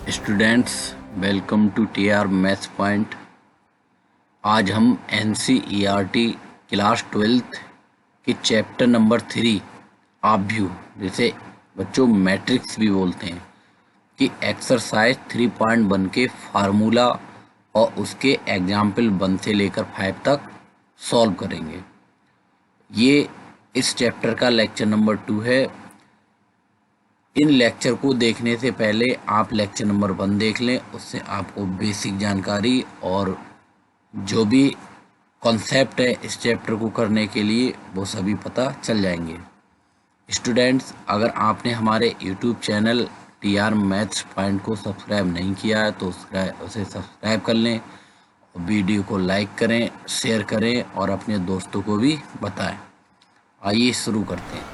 Students, welcome to TR maths point. आज हम NCERT class 12th के चैप्टर नंबर 3 आव्यूह, जिसे बच्चों मैट्रिक्स भी बोलते हैं, कि एक्सरसाइज 3.1 के फार्मूला और उसके एग्जाम्पल 1 से लेकर 5 तक सॉल्व करेंगे। ये इस चैप्टर का लेक्चर नंबर 2 है। इन लेक्चर को देखने से पहले आप लेक्चर नंबर 1 देख लें, उससे आपको बेसिक जानकारी और जो भी कॉन्सेप्ट है इस चैप्टर को करने के लिए वो सभी पता चल जाएंगे। स्टूडेंट्स, अगर आपने हमारे YouTube channel TR maths point को सब्सक्राइब नहीं किया है तो उसे सब्सक्राइब कर लें, वीडियो को लाइक करें, शेयर करें और अपने दोस्तों को भी बताएं। आइए शुरू करते हैं।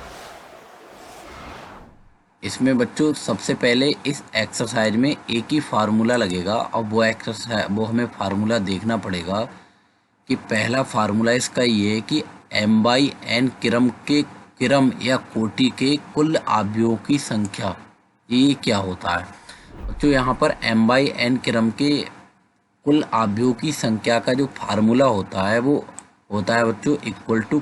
इसमें बच्चों सबसे पहले इस एक्सरसाइज में एक ही फार्मूला लगेगा और वो हमें फार्मूला देखना पड़ेगा कि पहला फार्मूला इसका ये है कि m/n क्रम या कोटि के कुल आव्यूहों की संख्या, ये क्या होता है बच्चों। यहाँ पर m/n क्रम के कुल आव्यूहों की संख्या का जो फार्मूला होता है वो होता है बच्चों इक्वल टू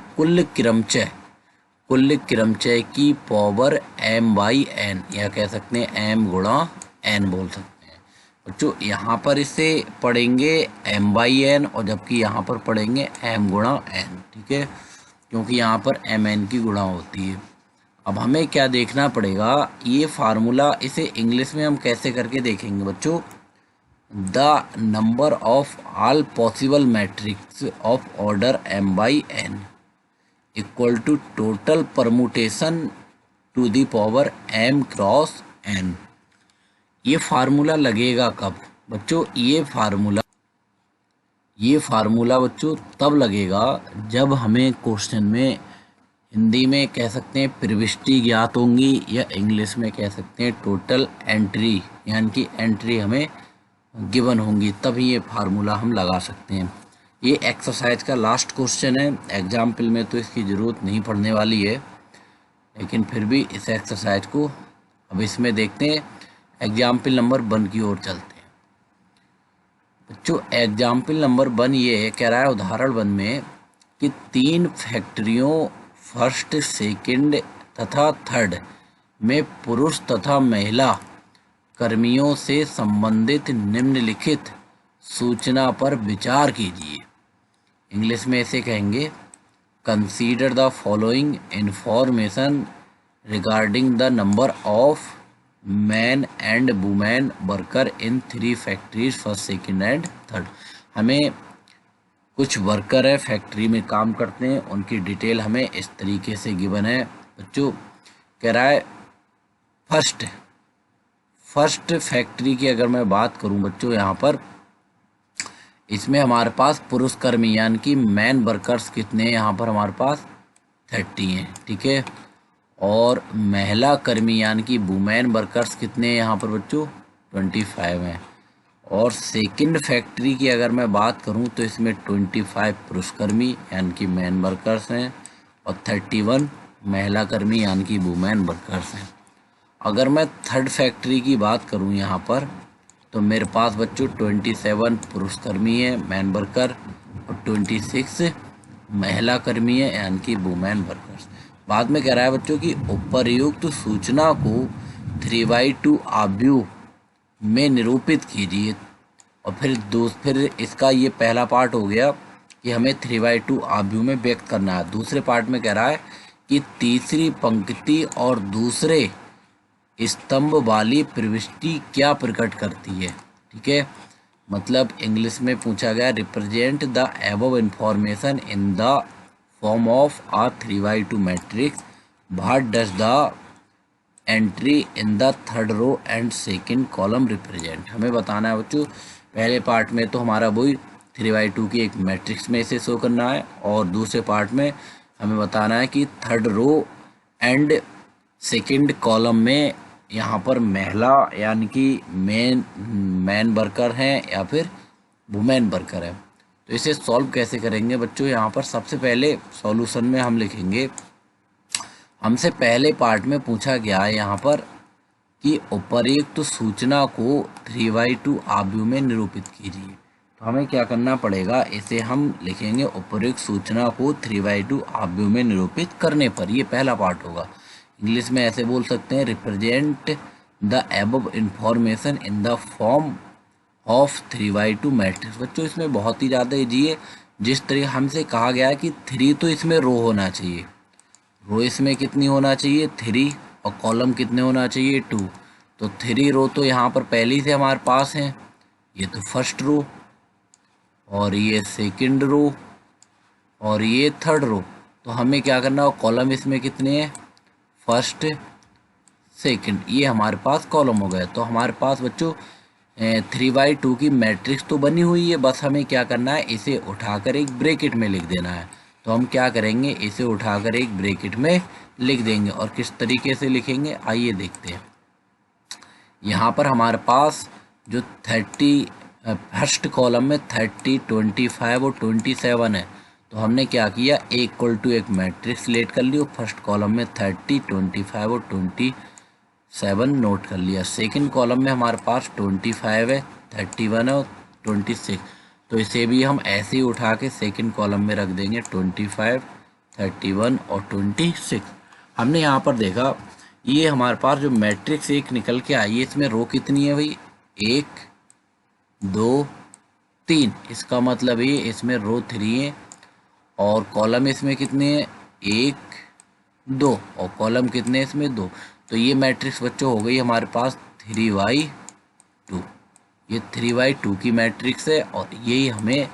कुल क्रमचय की पावर m/n, या कह सकते हैं m गुणा n बोल सकते हैं बच्चों। यहाँ पर इसे पढ़ेंगे m/n और जबकि यहाँ पर पढ़ेंगे m गुणा n, ठीक है, क्योंकि यहाँ पर mn की गुणा होती है। अब हमें क्या देखना पड़ेगा, ये फार्मूला इसे इंग्लिश में हम कैसे करके देखेंगे बच्चों। The number of all possible matrix of order m/n equal to total permutation to the power m cross n। ये फार्मूला लगेगा कब बच्चों, ये फार्मूला बच्चों तब लगेगा जब हमें क्वेश्चन में हिंदी में कह सकते हैं प्रविष्टि ज्ञात होंगी, या इंग्लिश में कह सकते हैं टोटल एंट्री, यानी कि एंट्री हमें गिवन होंगी, तभी ये फार्मूला हम लगा सकते हैं। ये एक्सरसाइज का लास्ट क्वेश्चन है। एग्जाम्पल में तो इसकी ज़रूरत नहीं पड़ने वाली है, लेकिन फिर भी इस एक्सरसाइज को अब इसमें देखते हैं। एग्जाम्पल नंबर 1 की ओर चलते हैं बच्चों। एग्जाम्पल नंबर 1 ये है, कह रहा है उदाहरण 1 में कि 3 फैक्ट्रियों फर्स्ट, सेकंड तथा थर्ड में पुरुष तथा महिला कर्मियों से संबंधित निम्नलिखित सूचना पर विचार कीजिए। इंग्लिश में ऐसे कहेंगे, consider the following information regarding the number of man and women worker in 3 factories first, second and third. हमें कुछ वर्कर है फैक्ट्री में काम करते हैं, उनकी डिटेल हमें इस तरीके से गिवन है बच्चों। कह रहा है फर्स्ट फैक्ट्री की अगर मैं बात करूं बच्चों, यहाँ पर इसमें हमारे पास पुरुष कर्मी यानी कि मैन वर्कर्स कितने हैं, यहाँ पर हमारे पास 30 हैं, ठीक है, और महिला कर्मी यानी कि वुमेन वर्कर्स कितने हैं यहाँ पर बच्चों 25 हैं। और सेकंड फैक्ट्री की अगर मैं बात करूँ तो इसमें 25 पुरुष कर्मी यानी कि मैन वर्कर्स हैं और 31 महिला कर्मी यानी कि वुमेन वर्कर्स हैं। अगर मैं थर्ड फैक्ट्री की बात करूँ यहाँ पर तो मेरे पास बच्चों 27 पुरुष कर्मी है मैन वर्कर और 26 महिला कर्मी है यानी कि वुमेन वर्कर्स। बाद में कह रहा है बच्चों कि उपर्युक्त सूचना को 3/2 आव्यूह में निरूपित कीजिए। और फिर इसका ये पहला पार्ट हो गया कि हमें 3/2 आव्यूह में व्यक्त करना है। दूसरे पार्ट में कह रहा है कि तीसरी पंक्ति और दूसरे स्तंभ वाली प्रविष्टि क्या प्रकट करती है, ठीक है, मतलब इंग्लिश में पूछा गया represent the above information in the form of a 3/2 matrix, what does the entry in the third row and second column represent. हमें बताना है बच्चों, पहले पार्ट में तो हमारा वही 3/2 की एक मैट्रिक्स में इसे शो करना है, और दूसरे पार्ट में हमें बताना है कि third row and second column में यहाँ पर महिला यानी कि मैन वर्कर हैं या फिर वुमेन वर्कर है। तो इसे सॉल्व कैसे करेंगे बच्चों, यहाँ पर सबसे पहले सॉल्यूशन में हम लिखेंगे, हमसे पहले पार्ट में पूछा गया है यहाँ पर कि उपर्युक्त सूचना को 3/2 आव्यूह में निरूपित कीजिए। तो हमें क्या करना पड़ेगा, इसे हम लिखेंगे उपर्युक्त सूचना को 3/2 आव्यूह में निरूपित करने पर। ये पहला पार्ट होगा। इंग्लिश में ऐसे बोल सकते हैं, represent the above information in the form of 3/2 matrix. बच्चों इसमें बहुत ही ज़्यादा इजी है। जिस तरह हमसे कहा गया है कि 3 तो इसमें रो होना चाहिए, रो इसमें कितनी होना चाहिए 3, और कॉलम कितने होना चाहिए 2। तो 3 रो तो यहाँ पर पहले से हमारे पास हैं, ये तो फर्स्ट रो, और ये सेकंड रो, और ये थर्ड रो। तो हमें क्या करना है, कॉलम इसमें कितने हैं, फर्स्ट सेकंड, ये हमारे पास कॉलम हो गए। तो हमारे पास बच्चों 3/2 की मैट्रिक्स तो बनी हुई है, बस हमें क्या करना है, इसे उठाकर एक ब्रैकेट में लिख देना है। तो हम क्या करेंगे, इसे उठाकर एक ब्रैकेट में लिख देंगे। और किस तरीके से लिखेंगे आइए देखते हैं। यहाँ पर हमारे पास जो 30 फर्स्ट कॉलम में 30, 25 और 27 है। तो हमने क्या किया, इक्वल टू एक मैट्रिक्स लेट कर लियो। फर्स्ट कॉलम में 30, 25 और 27 नोट कर लिया। सेकंड कॉलम में हमारे पास 25 है, 31 है और 26। तो इसे भी हम ऐसे ही उठा के सेकंड कॉलम में रख देंगे, 25, 31 और 26। हमने यहाँ पर देखा, ये हमारे पास जो मैट्रिक्स एक निकल के आई है, इसमें रो कितनी है भाई, 1, 2, 3। इसका मतलब ये इसमें रो 3 है, और कॉलम इसमें कितने हैं, 1, 2, और कॉलम कितने इसमें 2। तो ये मैट्रिक्स बच्चों हो गई हमारे पास 3/2। ये 3/2 की मैट्रिक्स है, और यही हमें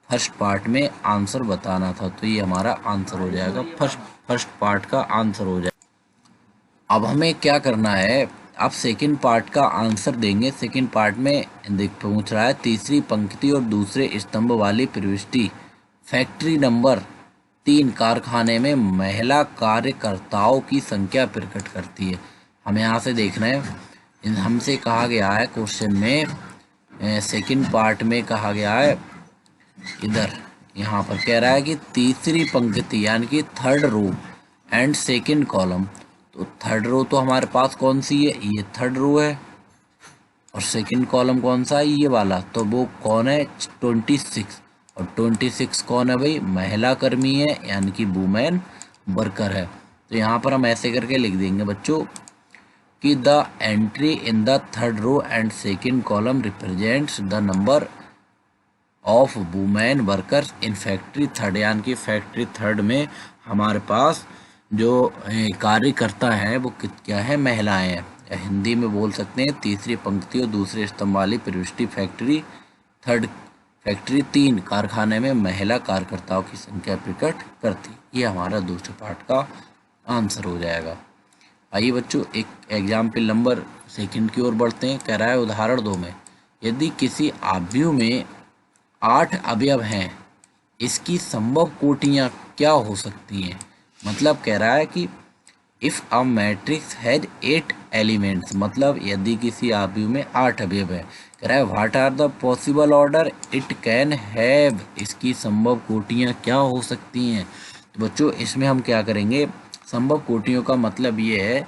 फर्स्ट पार्ट में आंसर बताना था। तो ये हमारा आंसर हो जाएगा, फर्स्ट पार्ट का आंसर हो जाएगा। अब हमें क्या करना है, अब सेकंड पार्ट का आंसर देंगे। सेकंड पार्ट में देख पूछ रहा है, तीसरी पंक्ति और दूसरे स्तंभ वाली प्रविष्टि फैक्ट्री नंबर 3 कारखाने में महिला कार्यकर्ताओं की संख्या प्रकट करती है। हमें यहाँ से देखना है, हमसे कहा गया है क्वेश्चन में, सेकंड पार्ट में कहा गया है, इधर यहाँ पर कह रहा है कि तीसरी पंक्ति यानी कि third row and second column. तो थर्ड रो तो हमारे पास कौन सी है, ये थर्ड रो है, और सेकंड कॉलम कौन सा है, ये वाला। तो वो कौन है, 26, और 26 कौन है भाई, महिला कर्मी है, यानी कि वुमेन वर्कर है। तो यहाँ पर हम ऐसे करके लिख देंगे बच्चों कि the entry in the third row and second column represents the number of women workers in factory third, यानी कि फैक्ट्री थर्ड में हमारे पास जो कार्यकर्ता है वो क्या है, महिलाएं हैं। या हिंदी में बोल सकते हैं, तीसरी पंक्ति और दूसरे स्तंभ वाली प्रविष्टि फैक्ट्री 3 कारखाने में महिला कार्यकर्ताओं की संख्या प्रकट करती। ये हमारा दूसरे पार्ट का आंसर हो जाएगा। आइए बच्चों एक एग्जाम्पल नंबर सेकंड की ओर बढ़ते हैं। कह रहा है उदाहरण 2 में, यदि किसी आव्यूह में 8 अवयव हैं, इसकी संभव कोटियाँ क्या हो सकती हैं। मतलब कह रहा है कि if a matrix has 8 elements, मतलब यदि किसी आव्यूह में 8 अवयव है, कह रहा है what are the possible order it can have, इसकी संभव कोटियाँ क्या हो सकती हैं। तो बच्चों इसमें हम क्या करेंगे, संभव कोटियों का मतलब ये है,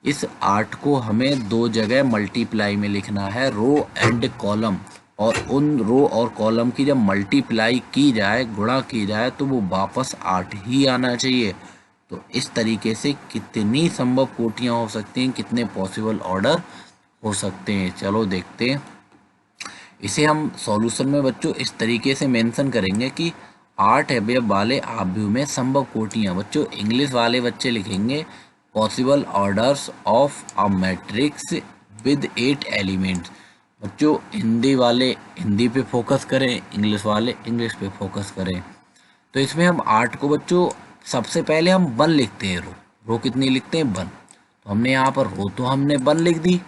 इस 8 को हमें 2 जगह मल्टीप्लाई में लिखना है, रो एंड कॉलम। और उन रो और कॉलम की जब मल्टीप्लाई की जाए, गुणा की जाए, तो वो वापस 8 ही आना चाहिए। तो इस तरीके से कितनी संभव कोटियाँ हो सकती हैं, कितने पॉसिबल ऑर्डर हो सकते हैं, चलो देखते हैं। इसे हम सॉल्यूशन में बच्चों इस तरीके से मेंशन करेंगे कि 8 अवयव वाले आव्यूह में संभव कोटियाँ। बच्चों इंग्लिश वाले बच्चे लिखेंगे possible orders of a matrix with 8 elements. बच्चों हिंदी वाले हिंदी पे फोकस करें, इंग्लिश वाले इंग्लिश पे फोकस करें। तो इसमें हम 8 को बच्चों सबसे पहले हम 1 लिखते हैं, रो कितनी लिखते हैं 1। तो हमने यहाँ पर रो तो हमने 1 लिख दी,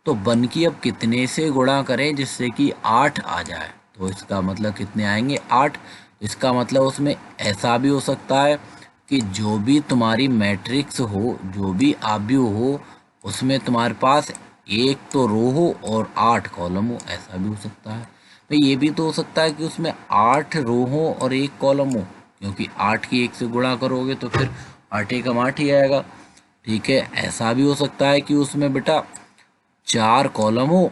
तो 1 की अब कितने से गुणा करें जिससे कि 8 आ जाए। तो इसका मतलब कितने आएंगे 8। इसका मतलब उसमें ऐसा भी हो सकता है कि जो भी तुम्हारी मैट्रिक्स हो, जो भी आव्यूह हो, उसमें तुम्हारे पास एक तो रो हो और 8 कॉलम हो, ऐसा भी हो सकता है। तो ये भी तो हो सकता है कि उसमें 8 रो हो और 1 कॉलम हो, क्योंकि 8 की 1 से गुणा करोगे तो फिर 8 एकम 8 ही आएगा। ठीक है, ऐसा भी हो सकता है कि उसमें बेटा 4 कॉलम हो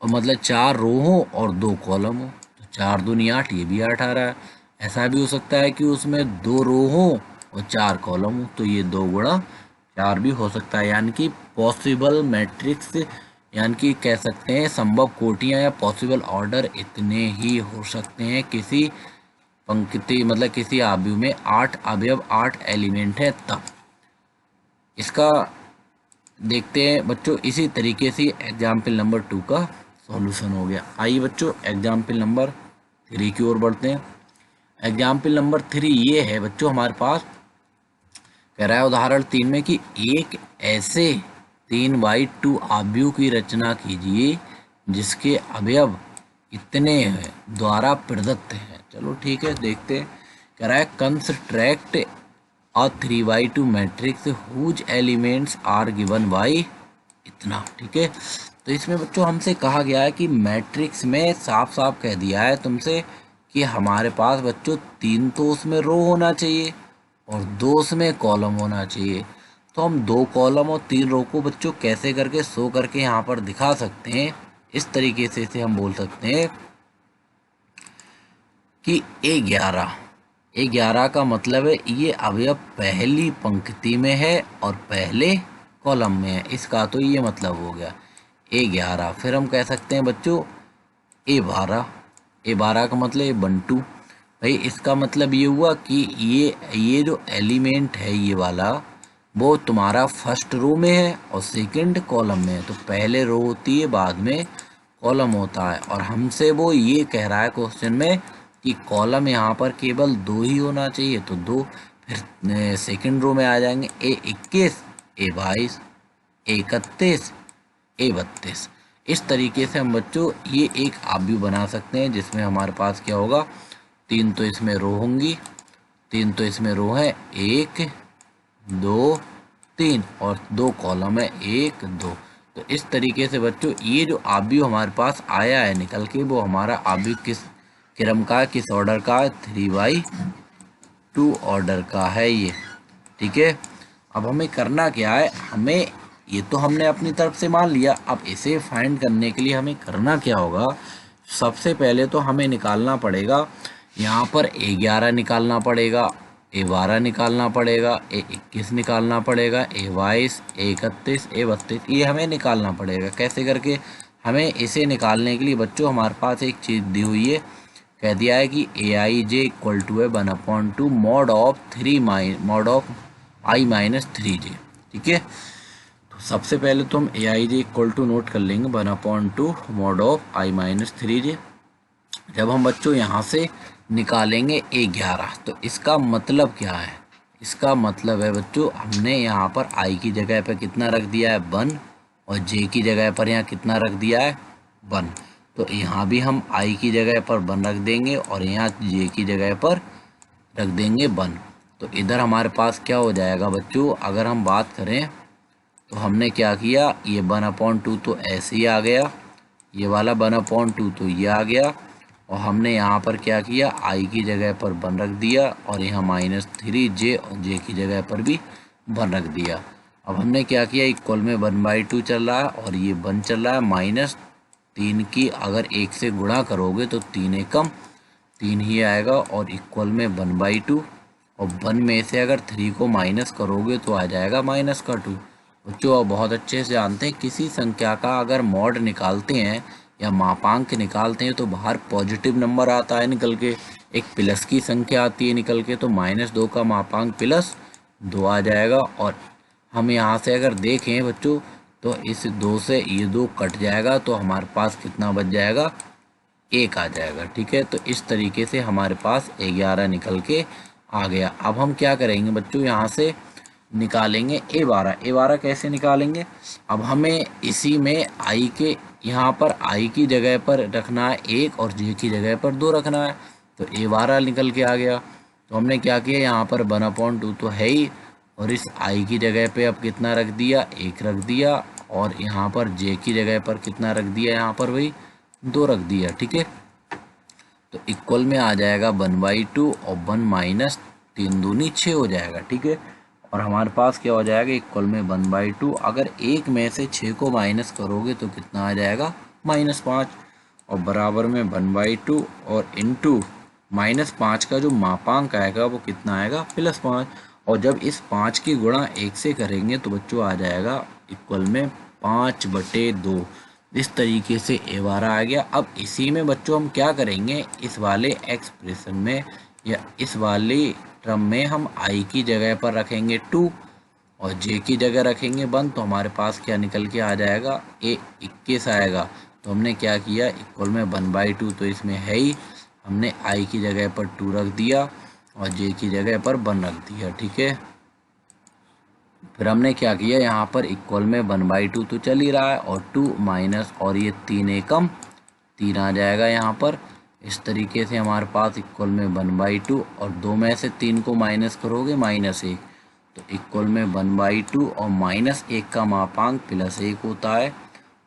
और मतलब 4 रो हो और 2 कॉलम हो, तो 4 दूनी 8, ये भी 8 आ रहा है। ऐसा भी हो सकता है कि उसमें 2 रो हो और 4 कॉलम हो, तो ये 2 गुणा 4 भी हो सकता है। यानी कि पॉसिबल मैट्रिक्स, यानी कि कह सकते हैं संभव कोटियां या पॉसिबल ऑर्डर इतने ही हो सकते हैं किसी पंक्ति, मतलब किसी आव्यूह में 8 अवयव 8 एलिमेंट है तब। इसका देखते हैं बच्चों, इसी तरीके से एग्जाम्पल नंबर 2 का सॉल्यूशन हो गया। आइए बच्चों एग्जाम्पल नंबर 3 की ओर बढ़ते हैं। एग्जाम्पल नंबर 3 ये है बच्चों, हमारे पास कह रहा है उदाहरण 3 में कि एक ऐसे 3/2 आव्यूह की रचना कीजिए जिसके अवयव इतने द्वारा प्रदत्त हैं। चलो ठीक है, देखते हैं। कह रहा है construct a 3/2 matrix whose elements are given by इतना। ठीक है, तो इसमें बच्चों हमसे कहा गया है कि मैट्रिक्स में साफ साफ कह दिया है तुमसे कि हमारे पास बच्चों 3 तो उसमें रो होना चाहिए और 2 उसमें कॉलम होना चाहिए। तो हम 2 कॉलम और 3 रो को बच्चों कैसे करके शो करके यहाँ पर दिखा सकते हैं, इस तरीके से इसे हम बोल सकते हैं कि A11 का मतलब है ये अवयव पहली पंक्ति में है और पहले कॉलम में है, इसका तो ये मतलब हो गया A11। फिर हम कह सकते हैं बच्चों A12 का मतलब 1 2। भाई इसका मतलब ये हुआ कि ये जो एलिमेंट है ये वाला वो तुम्हारा फर्स्ट रो में है और सेकंड कॉलम में है, तो पहले रो होती है बाद में कॉलम होता है। और हमसे वो ये कह रहा है क्वेश्चन में कि कॉलम यहाँ पर केवल 2 ही होना चाहिए, तो 2। फिर सेकंड रो में आ जाएंगे A21 A22 A31 A32। इस तरीके से हम बच्चों ये एक आव्यूह बना सकते हैं जिसमें हमारे पास क्या होगा, 3 तो इसमें रो होंगी, 3 तो इसमें रो है 1 2 3 और 2 कॉलम है 1 2। तो इस तरीके से बच्चों ये जो आव्यूह हमारे पास आया है निकल के, वो हमारा आव्यूह किस क्रम का, किस ऑर्डर का, 3/2 ऑर्डर का है ये। ठीक है, अब हमें करना क्या है, हमें ये तो हमने अपनी तरफ से मान लिया, अब इसे फाइंड करने के लिए हमें करना क्या होगा, सबसे पहले तो हमें निकालना पड़ेगा यहाँ पर A11 निकालना पड़ेगा, A12 निकालना पड़ेगा, A21 निकालना पड़ेगा, A22 A31 A32, ये हमें निकालना पड़ेगा। कैसे करके, हमें इसे निकालने के लिए बच्चों हमारे पास एक चीज़ दी हुई है, कह दिया है कि AIJ इक्वल टू है 1/2 मॉड ऑफ I-3J। ठीक है, तो सबसे पहले तो हम AIJ इक्वल टू नोट कर लेंगे 1/2 मॉड ऑफ I-3J। जब हम बच्चों यहाँ से निकालेंगे A11, तो इसका मतलब क्या है, इसका मतलब है बच्चों हमने यहाँ पर I की जगह पर कितना रख दिया है 1 और J की जगह पर यहाँ कितना रख दिया है 1। तो यहाँ भी हम I की जगह पर 1 रख देंगे और यहाँ J की जगह पर रख देंगे 1। तो इधर हमारे पास क्या हो जाएगा बच्चों, अगर हम बात करें तो हमने क्या किया, ये 1/2 तो ऐसे ही आ गया, ये वाला 1/2 तो ये आ गया, और हमने यहाँ पर क्या किया, I की जगह पर 1 रख दिया और यहाँ -3J और J की जगह पर भी 1 रख दिया। अब हमने क्या किया, इक्वल में 1/2 चल रहा है और ये 1 चल रहा है, -3 की अगर 1 से गुणा करोगे तो 3 एकम 3 ही आएगा और इक्वल में 1/2 और 1 में से अगर 3 को माइनस करोगे तो आ जाएगा -2। बच्चों आप बहुत अच्छे से जानते हैं किसी संख्या का अगर मॉड निकालते हैं या मापांक निकालते हैं तो बाहर पॉजिटिव नंबर आता है निकल के, एक प्लस की संख्या आती है निकल के, तो -2 का मापांक +2 आ जाएगा। और हम यहाँ से अगर देखें बच्चों तो इस 2 से ये 2 कट जाएगा तो हमारे पास कितना बच जाएगा, 1 आ जाएगा। ठीक है, तो इस तरीके से हमारे पास 11 निकल के आ गया। अब हम क्या करेंगे बच्चों, यहाँ से निकालेंगे A12 कैसे निकालेंगे, अब हमें इसी में I के यहाँ पर I की जगह पर रखना है 1 और J की जगह पर 2 रखना है, तो A12 निकल के आ गया। तो हमने क्या किया, यहाँ पर 1/2 तो है ही और इस I की जगह पे अब कितना रख दिया, 1 रख दिया और यहाँ पर J की जगह पर कितना रख दिया, यहाँ पर वही 2 रख दिया। ठीक है, तो इक्वल में आ जाएगा 1/2 और 1 - 3 दूनी 6 हो जाएगा। ठीक है, और हमारे पास क्या हो जाएगा, इक्वल में 1/2। अगर एक में से 6 को माइनस करोगे तो कितना आ जाएगा, -5, और बराबर में 1/2 और इंटू -5 का जो मापांक आएगा वो कितना आएगा, +5। और जब इस 5 की गुणा 1 से करेंगे तो बच्चों आ जाएगा इक्वल में 5/2। इस तरीके से ए बार आ गया। अब इसी में बच्चों हम क्या करेंगे, इस वाले एक्सप्रेशन में या इस वाले टर्म में हम आई की जगह पर रखेंगे 2 और जे की जगह रखेंगे 1, तो हमारे पास क्या निकल के आ जाएगा, ए 21 आएगा। तो हमने क्या किया, इक्वल में 1/2 तो इसमें है ही, हमने आई की जगह पर 2 रख दिया और जे की जगह पर 1 रख दिया। ठीक है, फिर हमने क्या किया, यहाँ पर इक्वल में 1/2 तो चल ही रहा है और 2 माइनस और ये 3 एकम 3 आ जाएगा यहाँ पर। इस तरीके से हमारे पास इक्वल में 1/2 और 2 में से 3 को माइनस करोगे -1, तो इक्वल में 1/2 और -1 का मापांक +1 होता है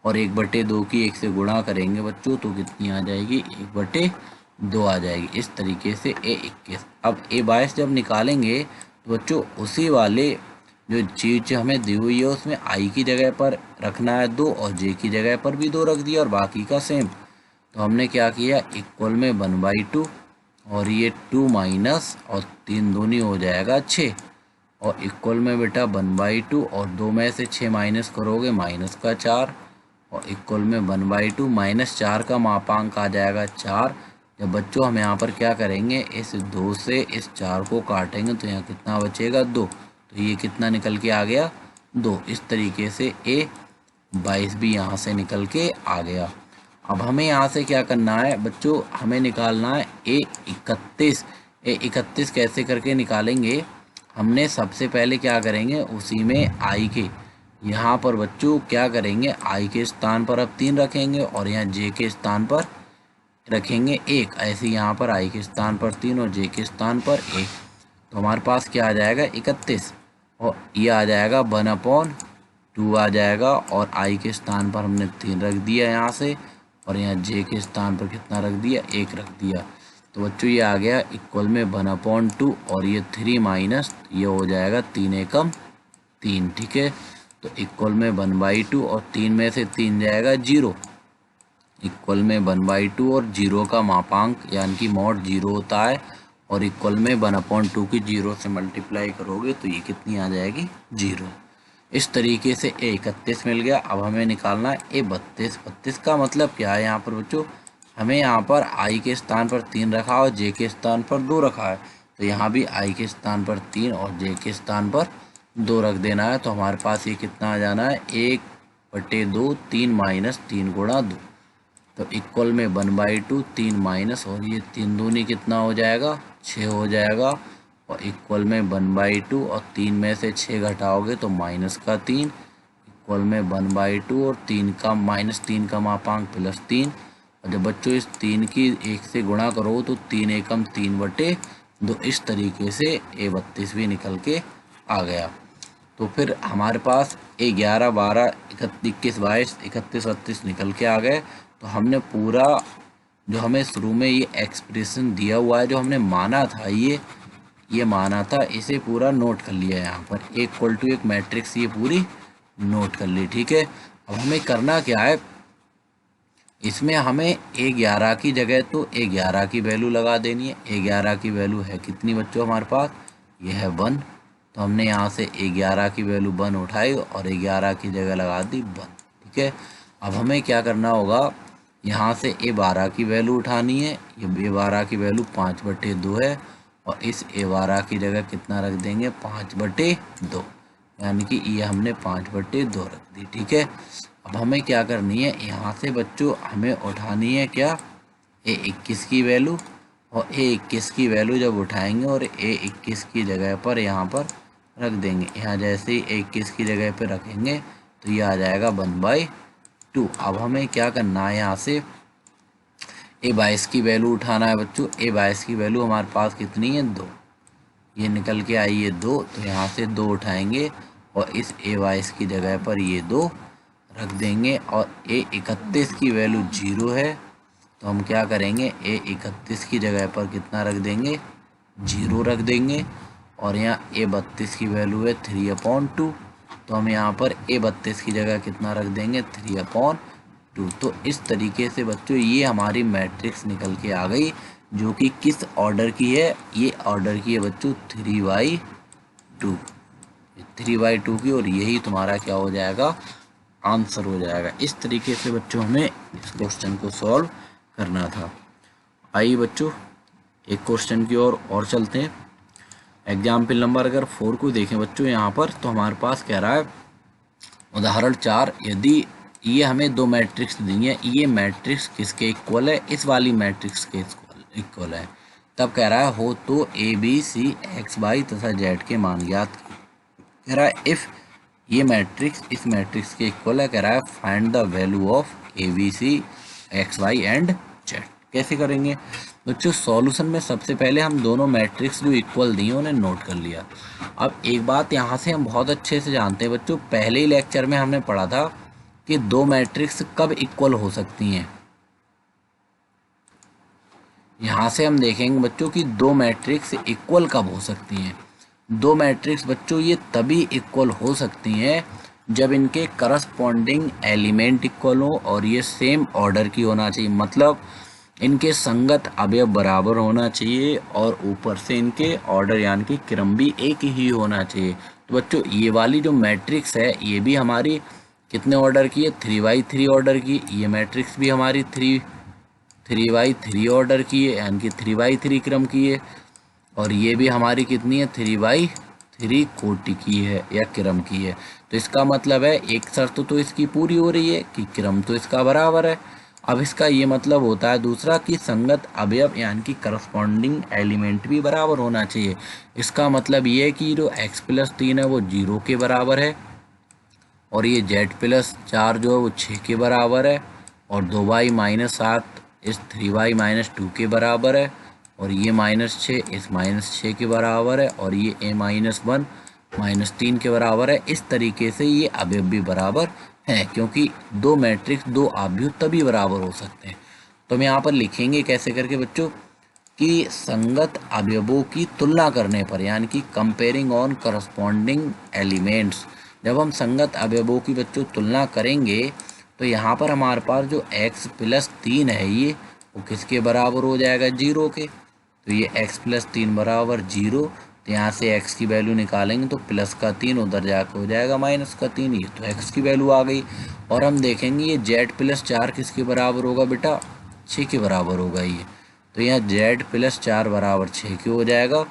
और 1/2 की 1 से गुणा करेंगे बच्चों तो कितनी आ जाएगी, 1/2 आ जाएगी। इस तरीके से A21। अब A22 जब निकालेंगे तो बच्चों उसी वाले जो चीज हमें दी हुई है उसमें आई की जगह पर रखना है 2 और जे की जगह पर भी 2 रख दिया और बाकी का सेम। तो हमने क्या किया, इक्वल में 1/2 और ये 2 माइनस और 3 दूनी हो जाएगा 6 और इक्वल में बेटा 1/2 और 2 में से 6 माइनस करोगे -4 और इक्वल में 1/2 -4 का मापांक आ जाएगा 4। जब बच्चों हम यहाँ पर क्या करेंगे, इस 2 से इस 4 को काटेंगे तो यहाँ कितना बचेगा, 2। तो ये कितना निकल के आ गया, 2। इस तरीके से A22 भी यहाँ से निकल के आ गया। अब हमें यहाँ से क्या करना है बच्चों, हमें निकालना है A31। A31 कैसे करके निकालेंगे, हमने सबसे पहले क्या करेंगे, उसी में आई के यहाँ पर बच्चों क्या करेंगे, आई के स्थान पर अब 3 रखेंगे और यहाँ जे के स्थान पर रखेंगे 1। ऐसे यहाँ पर आई के स्थान पर 3 और जे के स्थान पर 1। तो हमारे पास क्या आ जाएगा, 31 और ये आ जाएगा 1/2 आ जाएगा और आई के स्थान पर हमने 3 रख दिया यहाँ से और यहाँ जे के स्थान पर कितना रख दिया, 1 रख दिया। तो बच्चों ये आ गया इक्वल में 1/2 और ये 3 माइनस ये हो जाएगा 3 एकम 3। ठीक है, तो इक्वल में 1/2 और 3 में से 3 जाएगा 0, इक्वल में 1/2 और 0 का मापांक यानी कि मॉड 0 होता है और इक्वल में 1/2 की 0 से मल्टीप्लाई करोगे तो ये कितनी आ जाएगी, 0। इस तरीके से A31 मिल गया। अब हमें निकालना है A32। 32 का मतलब क्या है यहाँ पर बच्चों, हमें यहाँ पर आई के स्थान पर 3 रखा और जे के स्थान पर 2 रखा है, तो यहाँ भी आई के स्थान पर 3 और जे के स्थान पर 2 रख देना है। तो हमारे पास ये कितना आ जाना है, 1/2 3 माइनस 3 गुणा 2, तो इक्वल में 1/2 3 माइनस और ये 3 दूनी कितना हो जाएगा, 6 हो जाएगा और इक्वल में 1/2 और 3 में से 6 घटाओगे तो -3 इक्वल में 1/2 और 3 का -3 का मापांक +3। और जब बच्चों इस 3 की 1 से गुणा करो तो 3 एकम 3/2। इस तरीके से A32 भी निकल के आ गया। तो फिर हमारे पास A11 12 21 22 31 32 निकल के आ गए। तो हमने पूरा जो हमें शुरू में ये एक्सप्रेशन दिया हुआ है जो हमने माना था, ये माना था, इसे पूरा नोट कर लिया यहाँ पर, इक्वल टू एक मैट्रिक्स ये पूरी नोट कर ली। ठीक है, अब हमें करना क्या है, इसमें हमें A11 की जगह तो A11 की वैल्यू लगा देनी है। A11 की वैल्यू है कितनी बच्चों हमारे पास, ये है 1। तो हमने यहाँ से A11 की वैल्यू 1 उठाई और A11 की जगह लगा दी 1। ठीक है, अब हमें क्या करना होगा, यहाँ से A12 की वैल्यू उठानी है। ये A12 की वैल्यू 5/2 है और इस A12 की जगह कितना रख देंगे, 5/2, यानी कि ये हमने 5/2 रख दी। ठीक है, अब हमें क्या करनी है, यहाँ से बच्चों हमें उठानी है क्या, A21 की वैल्यू, और A21 की वैल्यू जब उठाएंगे और A21 की जगह पर यहाँ पर रख देंगे, यहाँ जैसे ही A21 की जगह पर रखेंगे तो ये आ जाएगा 1/2। अब हमें क्या करना है, यहाँ से A22 की वैल्यू उठाना है बच्चों। A22 की वैल्यू हमारे पास कितनी है, 2, ये निकल के आई है 2, तो यहाँ से 2 उठाएंगे और इस A22 की जगह पर ये 2 रख देंगे और A31 की वैल्यू 0 है, तो हम क्या करेंगे, A31 की जगह पर कितना रख देंगे, 0 रख देंगे और यहाँ A32 की वैल्यू है 3/2। तो हम यहाँ पर A32 की जगह कितना रख देंगे 3/2। तो इस तरीके से बच्चों ये हमारी मैट्रिक्स निकल के आ गई, जो कि किस ऑर्डर की है, ये ऑर्डर की है बच्चों 3/2, 3/2 की, और यही तुम्हारा क्या हो जाएगा, आंसर हो जाएगा। इस तरीके से बच्चों हमें इस क्वेश्चन को सॉल्व करना था। आइए बच्चों एक क्वेश्चन की और चलते हैं। एग्जाम्पल नंबर अगर 4 को देखें बच्चों यहाँ पर, तो हमारे पास कह रहा है उदाहरण 4, यदि ये हमें दो मैट्रिक्स दी है, ये मैट्रिक्स किसके इक्वल है, इस वाली मैट्रिक्स के इक्वल है, तब कह रहा है हो तो a b c x y तथा जेड के मान ज्ञात कह रहा है। इफ ये मैट्रिक्स इस मैट्रिक्स के इक्वल है, कह रहा है find the value of a b c x y and z. कैसे करेंगे बच्चों, सॉल्यूशन में सबसे पहले हम दोनों मैट्रिक्स जो इक्वल दी हैं उन्हें नोट कर लिया। अब एक बात यहाँ से हम बहुत अच्छे से जानते हैं बच्चों, पहले ही लेक्चर में हमने पढ़ा था कि दो मैट्रिक्स कब इक्वल हो सकती हैं। यहाँ से हम देखेंगे बच्चों कि दो मैट्रिक्स इक्वल कब हो सकती हैं। दो मैट्रिक्स बच्चों ये तभी इक्वल हो सकती हैं जब इनके करस्पॉन्डिंग एलिमेंट इक्वल हो और ये सेम ऑर्डर की होना चाहिए, मतलब इनके संगत अवयव बराबर होना चाहिए और ऊपर से इनके ऑर्डर यानी कि क्रम भी एक ही होना चाहिए। तो बच्चों ये वाली जो मैट्रिक्स है ये भी हमारी कितने ऑर्डर की है, 3/3 ऑर्डर की। ये मैट्रिक्स भी हमारी 3/3 ऑर्डर की है यानी कि 3/3 क्रम की है। और ये भी हमारी कितनी है, 3/3 कोटि की है या क्रम की है। तो इसका मतलब है एक शर्त तो इसकी पूरी हो रही है कि क्रम तो इसका बराबर है। अब इसका ये मतलब होता है दूसरा कि संगत अवयव यानी कि करस्पॉन्डिंग एलिमेंट भी बराबर होना चाहिए। इसका मतलब ये है कि जो x+3 है वो 0 के बराबर है और ये z+4 जो है वो 6 के बराबर है और 2y-7 इस 3y-2 के बराबर है और ये -6 इस -6 के बराबर है और ये a-1 -3 के बराबर है। इस तरीके से ये अवयव भी बराबर हैं, क्योंकि दो मैट्रिक्स दो अवयव तभी बराबर हो सकते हैं। तो हम यहाँ पर लिखेंगे कैसे करके बच्चों कि संगत अवयवों की तुलना करने पर यानी कि कंपेयरिंग ऑन करस्पॉन्डिंग एलिमेंट्स, जब हम संगत अवयवों की बच्चों तुलना करेंगे तो यहाँ पर हमारे पास जो x+3 है ये वो किसके बराबर हो जाएगा, 0 के। तो ये x+3 बराबर 0, तो यहाँ से x की वैल्यू निकालेंगे तो +3 उधर जाकर हो जाएगा -3, ये तो x की वैल्यू आ गई। और हम देखेंगे ये z+4 किसके बराबर होगा बेटा, 6 के बराबर होगा ये। तो यहाँ z+4 बराबर 6 के हो जाएगा।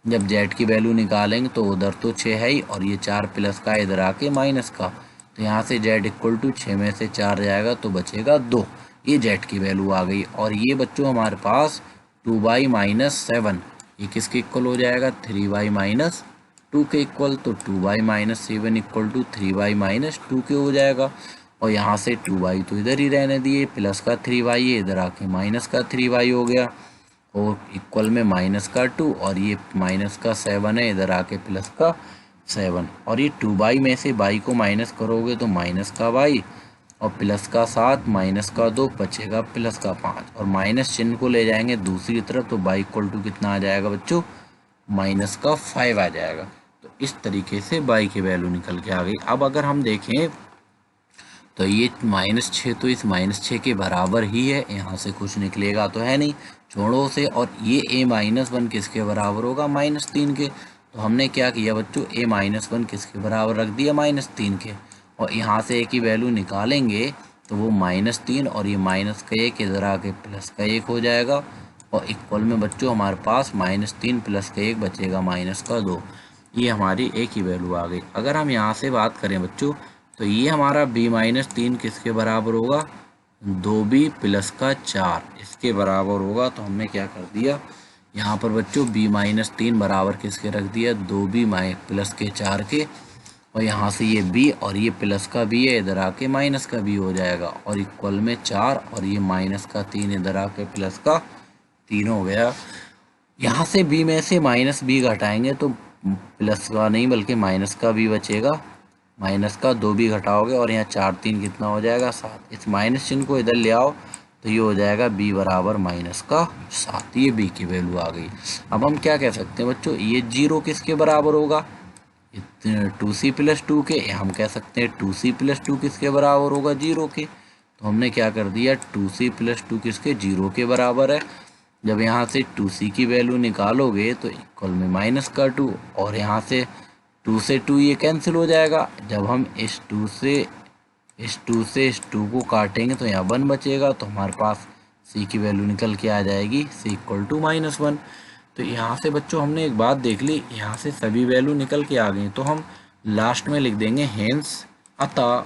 जब z की वैल्यू निकालेंगे तो उधर तो 6 है ही और ये 4 प्लस का इधर आके माइनस का, तो यहाँ से z = 6 में से 4 जाएगा तो बचेगा 2। ये z की वैल्यू आ गई। और ये बच्चों हमारे पास 2y-7 ये किसके इक्वल हो जाएगा, 3y-2 के इक्वल। तो 2y-7 = 3y-2 के हो जाएगा। और यहाँ से 2y तो इधर ही रहने दिए, प्लस का 3y ये इधर आके माइनस का 3y हो गया और इक्वल में -2 और ये -7 है इधर आके प्लस का 7। और ये 2y में से y को माइनस करोगे तो -y और प्लस का 7 -2 बचेगा +5 और माइनस चिन्ह को ले जाएंगे दूसरी तरफ तो y = कितना आ जाएगा बच्चों, -5 आ जाएगा। तो इस तरीके से y की वैल्यू निकल के आ गई। अब अगर हम देखें तो ये -6 तो इस -6 के बराबर ही है, यहाँ से कुछ निकलेगा तो है नहीं, छोड़ो से। और ये a-1 किसके बराबर होगा, -3 के। तो हमने क्या किया बच्चों, a-1 किसके बराबर रख दिया, -3 के। और यहाँ से a की वैल्यू निकालेंगे तो वो -3 और ये -1 इधर आके +1 हो जाएगा और इक्वल में बच्चों हमारे पास -3 + 1 बचेगा -2। ये हमारी a की वैल्यू आ गई। अगर हम यहाँ से बात करें बच्चों तो ये हमारा b-3 किसके बराबर होगा, 2b + 4 इसके बराबर होगा। तो हमने क्या कर दिया यहाँ पर बच्चों b-3 बराबर किसके रख दिया, 2b + 4 के। और यहाँ से ये b और ये प्लस का b है इधर आके माइनस का b हो जाएगा और इक्वल में 4 और ये -3 इधर आके +3 हो गया। यहाँ से b में से -b घटाएंगे तो प्लस का नहीं बल्कि माइनस का b बचेगा, -2b घटाओगे और यहाँ 4 3 कितना हो जाएगा, 7। इस माइनस चिन्ह को इधर ले आओ तो ये हो जाएगा b बराबर -7, ये b की वैल्यू आ गई। अब हम क्या कह सकते हैं बच्चों, ये 0 किसके बराबर होगा, 2c प्लस 2 के, हम कह सकते हैं 2c प्लस 2 किसके बराबर होगा, 0 के। तो हमने क्या कर दिया, 2c प्लस 2 किसके, 0 के बराबर है। जब यहाँ से 2c की वैल्यू निकालोगे तो इक्वल में -2, और यहाँ से 2 से 2 ये कैंसिल हो जाएगा। जब हम इस 2 से इस 2 को काटेंगे तो यहाँ 1 बचेगा, तो हमारे पास c की वैल्यू निकल के आ जाएगी c इक्वल टू -1। तो यहाँ से बच्चों हमने एक बात देख ली, यहाँ से सभी वैल्यू निकल के आ गई, तो हम लास्ट में लिख देंगे हेंस अतः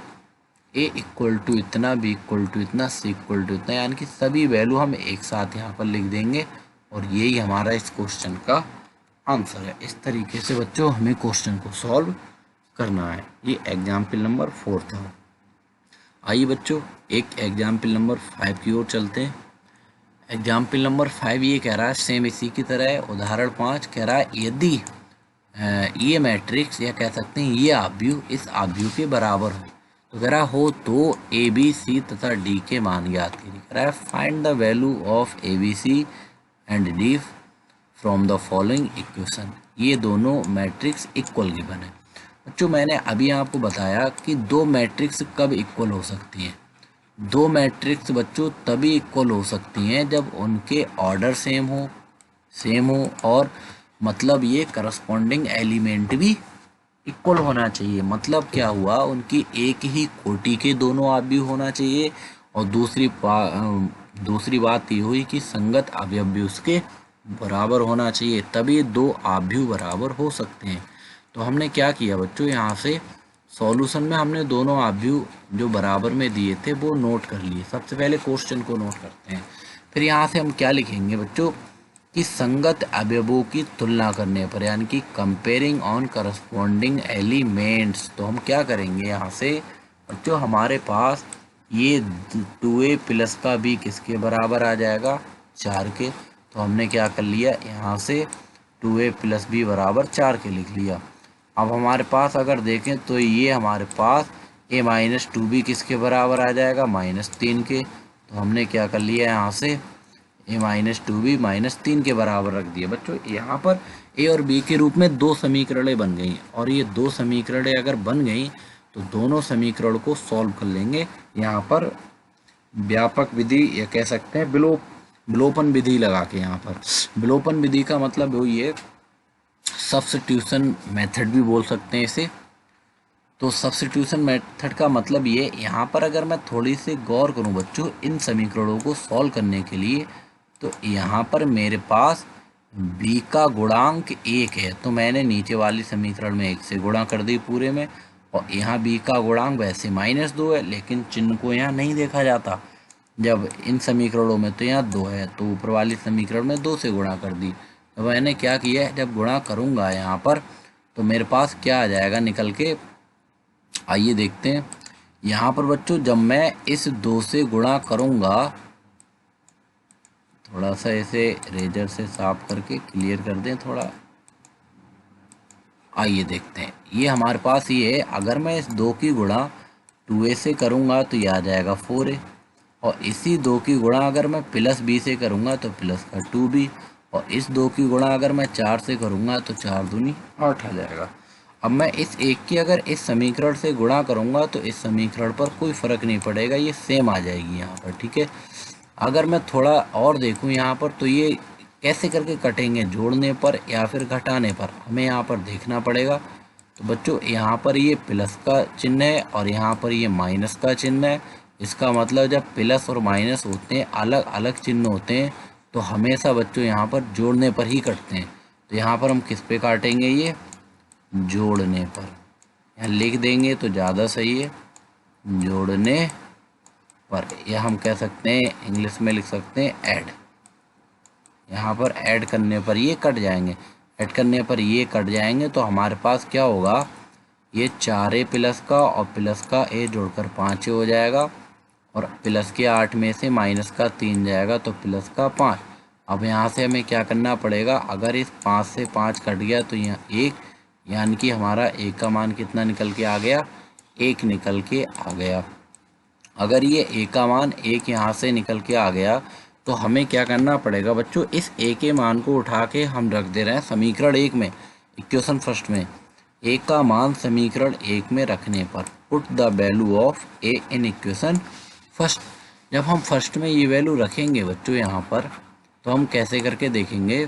a इक्वल टू इतना, b इक्वल टू इतना, c इक्वल टू इतना, यानी कि सभी वैल्यू हम एक साथ यहाँ पर लिख देंगे, और यही हमारा इस क्वेश्चन का आंसर है। इस तरीके से बच्चों हमें क्वेश्चन को सॉल्व करना है। ये एग्जाम्पल नंबर 4 था। आइए बच्चों एक एग्जाम्पल नंबर 5 की ओर चलते हैं। एग्जाम्पल नंबर 5 ये कह रहा है, सेम इसी की तरह है। उदाहरण 5 कह रहा है, यदि ये मैट्रिक्स या कह सकते हैं ये आव्यूह इस आव्यूह के बराबर हो, तो कह रहा हो तो ए बी सी तथा डी के मान ज्ञात कीजिए। कह रहा है find the value of a b c and d from the following equation. ये दोनों मैट्रिक्स इक्वल गिवन है। बच्चों मैंने अभी आपको बताया कि दो मैट्रिक्स कब इक्वल हो सकती हैं। दो मैट्रिक्स बच्चों तभी इक्वल हो सकती हैं जब उनके ऑर्डर सेम हो और मतलब ये करस्पॉन्डिंग एलिमेंट भी इक्वल होना चाहिए। मतलब क्या हुआ, उनकी एक ही कोटि के दोनों आव्यूह होना चाहिए, और दूसरी बात ये हुई कि संगत अवयव भी उसके बराबर होना चाहिए, तभी दो आव्यूह बराबर हो सकते हैं। तो हमने क्या किया बच्चों, यहाँ से सॉल्यूशन में हमने दोनों आव्यूह जो बराबर में दिए थे वो नोट कर लिए। सबसे पहले क्वेश्चन को नोट करते हैं, फिर यहाँ से हम क्या लिखेंगे बच्चों कि संगत अवयवों की तुलना करने पर, यानी कि कंपेयरिंग ऑन करस्पॉन्डिंग एलिमेंट्स। तो हम क्या करेंगे यहाँ से बच्चों, हमारे पास ये 2a प्लस का b किसके बराबर आ जाएगा, 4 के। तो हमने क्या कर लिया, यहाँ से 2a प्लस b बराबर 4 के लिख लिया। अब हमारे पास अगर देखें तो ये हमारे पास a माइनस 2b किसके बराबर आ जाएगा, -3 के। तो हमने क्या कर लिया, यहाँ से a माइनस 2b -3 के बराबर रख दिया। बच्चों यहाँ पर a और b के रूप में दो समीकरणें बन गई, और ये दो समीकरणें अगर बन गई तो दोनों समीकरण को सॉल्व कर लेंगे। यहाँ पर व्यापक विधि या कह सकते हैं विलोपन विधि लगा के, यहाँ पर विलोपन विधि का मतलब वही है, सब्स्टिट्यूशन मेथड भी बोल सकते हैं इसे। तो सब्स्टिट्यूशन मेथड का मतलब ये, यहाँ पर अगर मैं थोड़ी सी गौर करूँ बच्चों इन समीकरणों को सॉल्व करने के लिए, तो यहाँ पर मेरे पास b का गुणांक 1 है, तो मैंने नीचे वाली समीकरण में 1 से गुणा कर दी पूरे में, और यहाँ b का गुणांक वैसे -2 है, लेकिन चिन्ह को यहाँ नहीं देखा जाता जब इन समीकरणों में, तो यहाँ 2 है, तो ऊपर वाली समीकरण में 2 से गुणा कर दी। तो मैंने क्या किया है, जब गुणा करूँगा यहाँ पर तो मेरे पास क्या आ जाएगा निकल के, आइए देखते हैं। यहाँ पर बच्चों जब मैं इस 2 से गुणा करूँगा, थोड़ा सा इसे रेजर से साफ करके क्लियर कर दें थोड़ा, आइए देखते हैं। ये हमारे पास ये है, अगर मैं इस 2 की गुणा 2a से करूँगा तो ये आ जाएगा 4a, और इसी 2 की गुणा अगर मैं प्लस b से करूँगा तो प्लस का 2b, और इस 2 की गुणा अगर मैं 4 से करूँगा तो 4 दूनी 8 आ जाएगा। अब मैं इस 1 की अगर इस समीकरण से गुणा करूँगा तो इस समीकरण पर कोई फ़र्क नहीं पड़ेगा, ये सेम आ जाएगी यहाँ पर, ठीक है। अगर मैं थोड़ा और देखूँ यहाँ पर, तो ये कैसे करके कटेंगे, जोड़ने पर या फिर घटाने पर, हमें यहाँ पर देखना पड़ेगा। तो बच्चों यहाँ पर ये प्लस का चिन्ह है और यहाँ पर ये माइनस का चिन्ह है। इसका मतलब जब प्लस और माइनस होते हैं, अलग अलग चिन्ह होते हैं, तो हमेशा बच्चों यहाँ पर जोड़ने पर ही कटते हैं। तो यहाँ पर हम किस पे काटेंगे, ये जोड़ने पर, यहाँ लिख देंगे तो ज़्यादा सही है, जोड़ने पर, या हम कह सकते हैं इंग्लिश में लिख सकते हैं ऐड। यहाँ पर ऐड करने पर ये कट जाएंगे, ऐड करने पर ये कट जाएंगे, तो हमारे पास क्या होगा, ये 4a प्लस का और प्लस का a जोड़कर 5a हो जाएगा, और प्लस के 8 में से माइनस का 3 जाएगा तो प्लस का 5। अब यहाँ से हमें क्या करना पड़ेगा, अगर इस 5 से 5 कट गया तो यहाँ 1, यानी कि हमारा 1 का मान कितना निकल के आ गया, 1 निकल के आ गया। अगर ये ए का मान 1 यहाँ से निकल के आ गया तो हमें क्या करना पड़ेगा बच्चों, इस ए के मान को उठा के हम रख दे रहे हैं समीकरण 1 में, इक्वेशन फर्स्ट में। ए का मान समीकरण 1 में रखने पर put the value of A in equation first. जब हम फर्स्ट में ये वैल्यू रखेंगे बच्चों यहाँ पर, तो हम कैसे करके देखेंगे,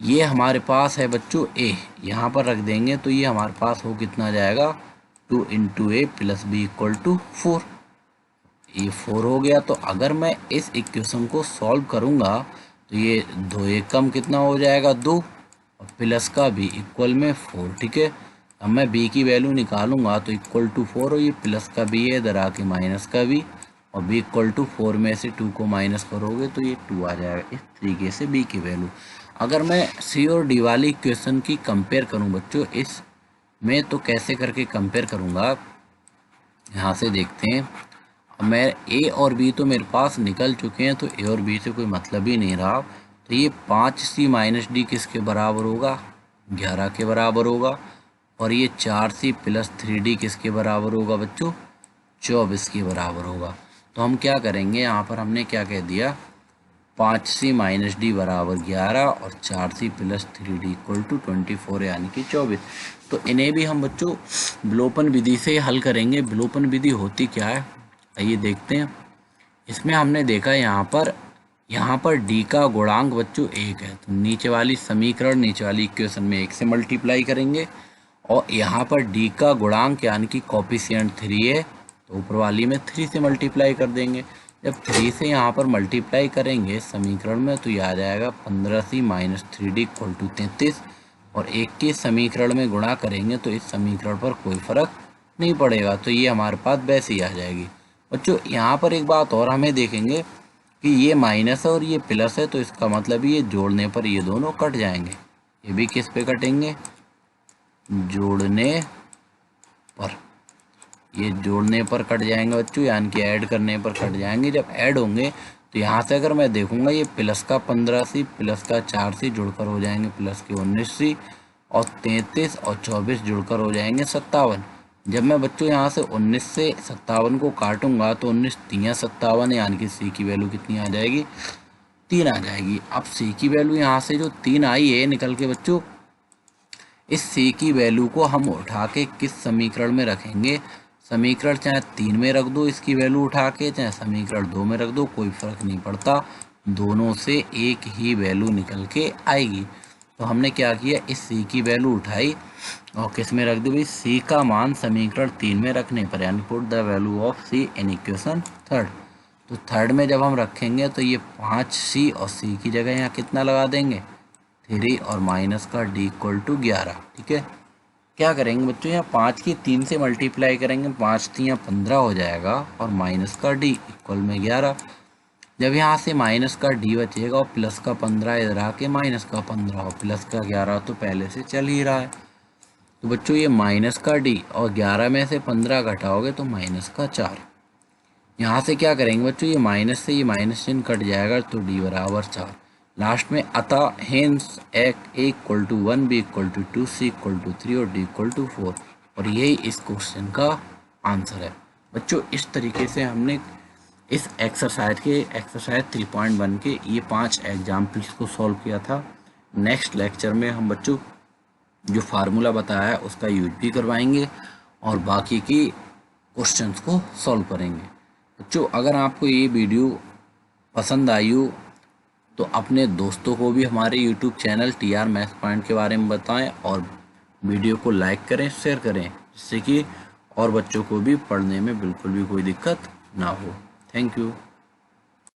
ये हमारे पास है बच्चों ए, यहाँ पर रख देंगे तो ये हमारे पास हो कितना जाएगा, 2 into a plus b equal to 4। ये 4 हो गया। तो अगर मैं इस इक्वेशन को सॉल्व करूँगा तो ये 2 एक कम कितना हो जाएगा, 2, और प्लस का बी इक्वल में 4। ठीक है, अब मैं बी की वैल्यू निकालूंगा तो इक्वल टू 4, और ये प्लस का बी है, इधर आके माइनस का बी, और बी इक्वल टू 4 में से 2 को माइनस करोगे तो ये 2 आ जाएगा। इस तरीके से बी की वैल्यू। अगर मैं सी और डी वाली इक्वेशन की कंपेयर करूं बच्चों इस में, तो कैसे करके कंपेयर करूंगा, यहाँ से देखते हैं। मैं ए और बी तो मेरे पास निकल चुके हैं, तो ए और बी से कोई मतलब ही नहीं रहा। तो ये 5c माइनस डी किसके बराबर होगा, 11 के बराबर होगा। और ये 4c प्लस 3d किसके बराबर होगा बच्चों, 24 के बराबर होगा। तो हम क्या करेंगे, यहाँ पर हमने क्या कह दिया, 5c माइनस डी बराबर 11 और 4c plus 3d equal to 24 यानी कि 24। तो इन्हें भी हम बच्चों विलोपन विधि से हल करेंगे। विलोपन विधि होती क्या है, आइए देखते हैं। इसमें हमने देखा यहाँ पर d का गुणांक बच्चों 1 है, तो नीचे वाली समीकरण, नीचे वाली इक्वेशन में 1 से मल्टीप्लाई करेंगे। और यहाँ पर d का गुणांक यानी कि कोफिशिएंट 3 है, तो ऊपर वाली में 3 से मल्टीप्लाई कर देंगे। जब 3 से यहाँ पर मल्टीप्लाई करेंगे समीकरण में, तो ये आ जाएगा 15c minus 3d equal to 33। और 1 के समीकरण में गुणा करेंगे तो इस समीकरण पर कोई फर्क नहीं पड़ेगा, तो ये हमारे पास वैसे ही आ जाएगी। बच्चों यहाँ पर एक बात और हमें देखेंगे कि ये माइनस है और ये प्लस है, तो इसका मतलब ये जोड़ने पर ये दोनों कट जाएंगे। ये भी किस पे कटेंगे, जोड़ने पर। ये जोड़ने पर कट जाएंगे बच्चों, यानी कि ऐड करने पर कट जाएंगे। जब ऐड होंगे तो यहाँ से अगर मैं देखूंगा, ये प्लस का 15c प्लस का 4c जुड़कर हो जाएंगे प्लस के 19c, और 33 और 24 जुड़कर हो जाएंगे 57। जब मैं बच्चों यहाँ से 19 से 57 को काटूंगा तो 19 3 57, यानी कि सी की वैल्यू कितनी आ जाएगी, 3 आ जाएगी। अब सी की वैल्यू यहाँ से जो 3 आई है निकल के बच्चों, इस सी की वैल्यू को हम उठा के किस समीकरण में रखेंगे, समीकरण चाहे 3 में रख दो इसकी वैल्यू उठा के, चाहे समीकरण 2 में रख दो, कोई फर्क नहीं पड़ता, दोनों से एक ही वैल्यू निकल के आएगी। तो हमने क्या किया, इस सी की वैल्यू उठाई और किस में रख दी भाई, सी का मान समीकरण 3 में रखने पर, यानी put the value of c in equation third. तो थर्ड में जब हम रखेंगे तो ये 5c और सी की जगह यहाँ कितना लगा देंगे, 3 और माइनस का d इक्वल टू 11। ठीक है, क्या करेंगे बच्चों, यहाँ 5 की 3 से मल्टीप्लाई करेंगे, 5 3 15 हो जाएगा, और माइनस का d इक्वल में 11। जब यहाँ से माइनस का d बचेगा और प्लस का 15 इधर आके माइनस का 15 और प्लस का 11 तो पहले से चल ही रहा है। तो बच्चों ये माइनस का d और 11 में से 15 घटाओगे तो माइनस का 4। यहाँ से क्या करेंगे बच्चों, ये माइनस से ये माइनस चिन्ह कट जाएगा तो d बराबर 4। लास्ट में अतः hence a equal to 1, b equal to 2, c equal to 3 और डी इक्वल टू 4। और यही इस क्वेश्चन का आंसर है बच्चों। इस तरीके से हमने इस एक्सरसाइज 3.1 के ये 5 एग्जाम्पल्स को सॉल्व किया था। नेक्स्ट लेक्चर में हम बच्चों जो फार्मूला बताया है उसका यूज भी करवाएंगे और बाकी की क्वेश्चंस को सॉल्व करेंगे। बच्चों अगर आपको ये वीडियो पसंद आई हो तो अपने दोस्तों को भी हमारे YouTube channel TR maths point के बारे में बताएं और वीडियो को लाइक करें, शेयर करें, जिससे कि और बच्चों को भी पढ़ने में बिल्कुल भी कोई दिक्कत ना हो। Thank you.